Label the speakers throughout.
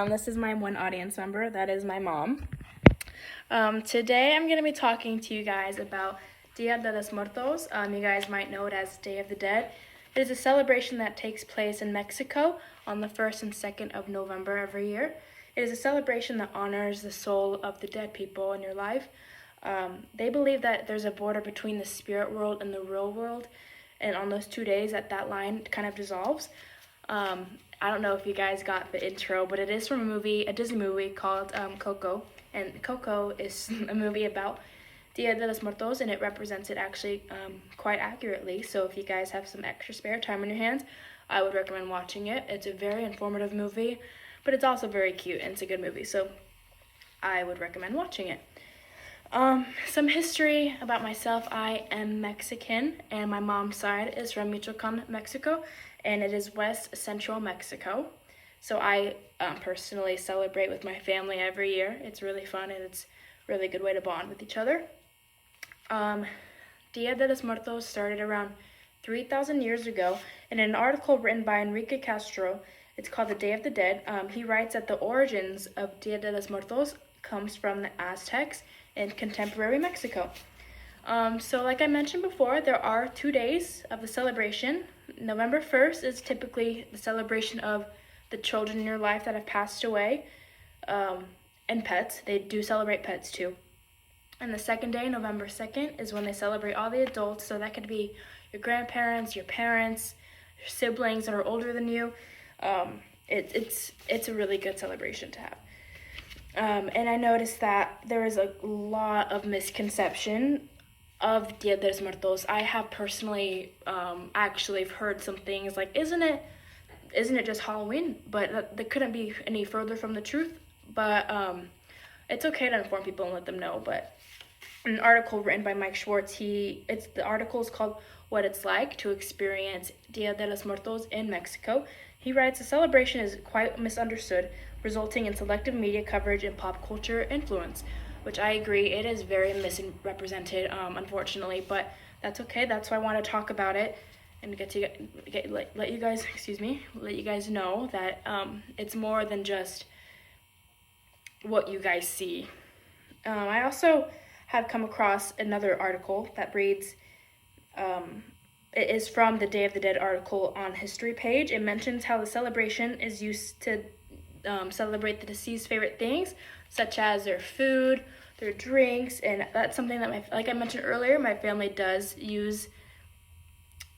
Speaker 1: This is my one audience member. That is my mom. Today I'm going to be talking to you guys about Dia de los Muertos. You guys might know it as Day of the Dead. It is a celebration that takes place in Mexico on the 1st and 2nd of November every year. It is a celebration that honors the soul of the dead people in your life. They believe that there's a border between the spirit world and the real world, and on those 2 days that line kind of dissolves. I don't know if you guys got the intro, but it is from a Disney movie called Coco, and Coco is a movie about Dia de los Muertos, and it represents it actually quite accurately. So if you guys have some extra spare time on your hands, I would recommend watching it. It's a very informative movie, but it's also very cute, and it's a good movie, so I would recommend watching it. Some history about myself. I am Mexican, and my mom's side is from Michoacan, Mexico, and it is west central Mexico. So I personally celebrate with my family every year. It's really fun, and it's a really good way to bond with each other. Dia de los Muertos started around 3,000 years ago. In an article written by Enrique Castro, it's called The Day of the Dead. He writes that the origins of Dia de los Muertos comes from the Aztecs in contemporary Mexico. So like I mentioned before, there are 2 days of the celebration. November 1st is typically the celebration of the children in your life that have passed away, and pets. They do celebrate pets too. And the second day, November 2nd, is when they celebrate all the adults. So that could be your grandparents, your parents, your siblings that are older than you. It's a really good celebration to have. And I noticed that there is a lot of misconception of Dia de los Muertos. I have personally actually heard some things like, isn't it just Halloween? But that couldn't be any further from the truth. But it's okay to inform people and let them know. But an article written by Mike Schwartz, the article is called What It's Like to Experience Dia de los Muertos in Mexico. He writes, the celebration is quite misunderstood, resulting in selective media coverage and pop culture influence, which I agree, it is very misrepresented, unfortunately, but that's okay. That's why I want to talk about it and let you guys know that it's more than just what you guys see. I also have come across another article that reads, it is from the Day of the Dead article on History page. It mentions how the celebration is used to celebrate the deceased's favorite things, such as their food, their drinks, and that's something that, like I mentioned earlier, my family does use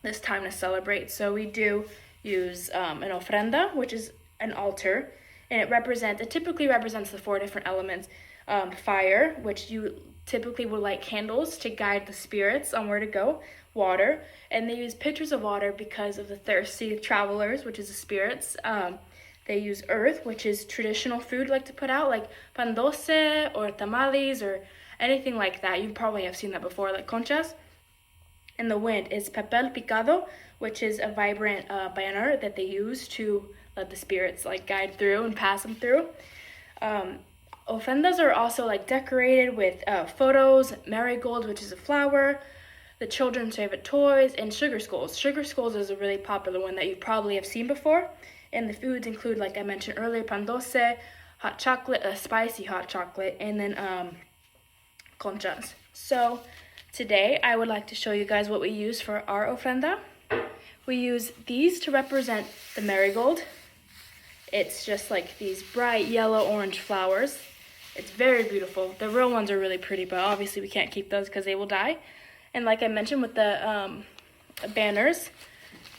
Speaker 1: this time to celebrate. So we do use an ofrenda, which is an altar, and it typically represents the 4 different elements. Fire, which you typically would light candles to guide the spirits on where to go. Water, and they use pitchers of water because of the thirsty travelers, which is the spirits. They use earth, which is traditional food like to put out, like pan dulce or tamales or anything like that. You probably have seen that before, like conchas. And the wind is papel picado, which is a vibrant banner that they use to let the spirits guide through and pass them through. Ofrendas are also decorated with photos, marigolds, which is a flower, the children's favorite toys, and sugar skulls. Sugar skulls is a really popular one that you probably have seen before. And the foods include, like I mentioned earlier, pan dulce, hot chocolate, spicy hot chocolate, and then conchas. So today I would like to show you guys what we use for our ofrenda. We use these to represent the marigold. It's just like these bright yellow-orange flowers. It's very beautiful. The real ones are really pretty, but obviously we can't keep those because they will die. And like I mentioned with the banners,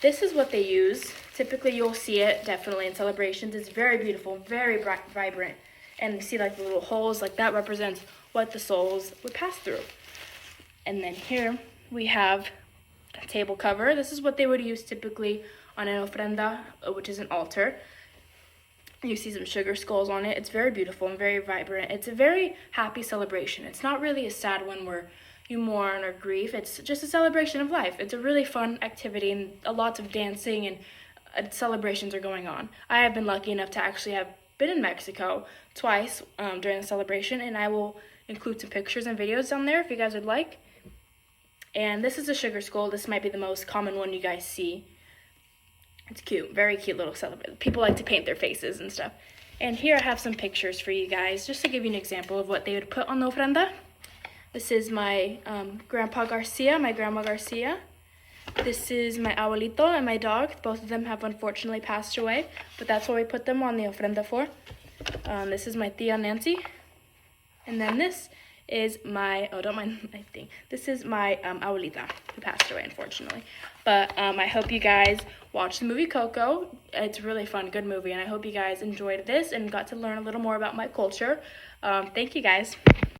Speaker 1: this is what they use. Typically you'll see it definitely in celebrations. It's very beautiful, very bright, vibrant. And you see the little holes, that represents what the souls would pass through. And then here we have a table cover. This is what they would use typically on an ofrenda, which is an altar. You see some sugar skulls on it. It's very beautiful and very vibrant. It's a very happy celebration. It's not really a sad one where you mourn or grieve. It's just a celebration of life. It's a really fun activity, and lots of dancing and celebrations are going on. I have been lucky enough to actually have been in Mexico twice during the celebration, and I will include some pictures and videos down there if you guys would like. And this is a sugar skull. This might be the most common one you guys see. It's cute, very cute little celebration. People like to paint their faces and stuff. And here I have some pictures for you guys, just to give you an example of what they would put on the ofrenda. This is my Grandpa Garcia, my Grandma Garcia. This is my abuelito and my dog. Both of them have unfortunately passed away, but that's what we put them on the ofrenda for. This is my tia Nancy. And then this is my, oh, don't mind my thing. This is my abuelita, who passed away, unfortunately. But I hope you guys watch the movie Coco. It's a really fun, good movie, and I hope you guys enjoyed this and got to learn a little more about my culture. Thank you, guys.